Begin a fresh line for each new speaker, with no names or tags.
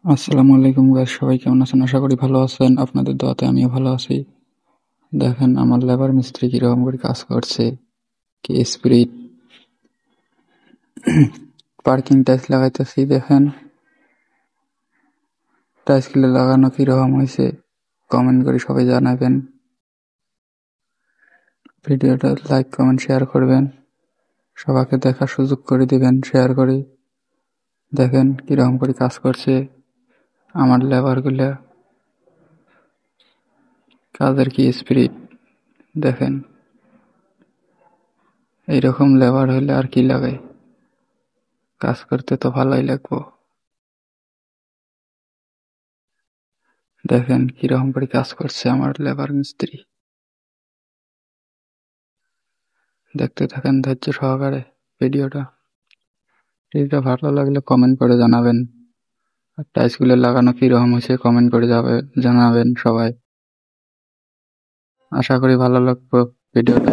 আসসালামু আলাইকুম গাইস, সবাই কেমন আছেন? আশা করি ভালো আছেন। আপনাদের দোয়াতে আমিও ভালো আছি। দেখেন আমার লেবার মিস্ত্রি কিরকম করে কাজ করছে, কি স্পিরিট। পার্কিং টাইলস লাগাইতেছি, দেখেন টাইলস গুলো লাগানো কিরকম হয়েছে কমেন্ট করে সবাই জানাবেন। ভিডিওটা লাইক কমেন্ট শেয়ার করবেন, সবাইকে দেখার সুযোগ করে দিবেন শেয়ার করে। দেখেন কিরকম করে কাজ করছে আমার লেবার গুলা, কাজের কি স্পিরিট। দেখেন এইরকম লেবার হইলে আর কি লাগে, কাজ করতে তো ভালোই লাগবো। দেখেন কিরকম করে কাজ করছে আমার লেবার মিস্ত্রি। দেখতে থাকেন ধৈর্য সহকারে ভিডিওটা। ভিডিওটা ভালো লাগলে কমেন্ট করে জানাবেন। আর টাইলস গুলো লাগানো কিরকম হয়েছে কমেন্ট করে জানাবেন সবাই। আশা করি ভালো লাগবে ভিডিওটা।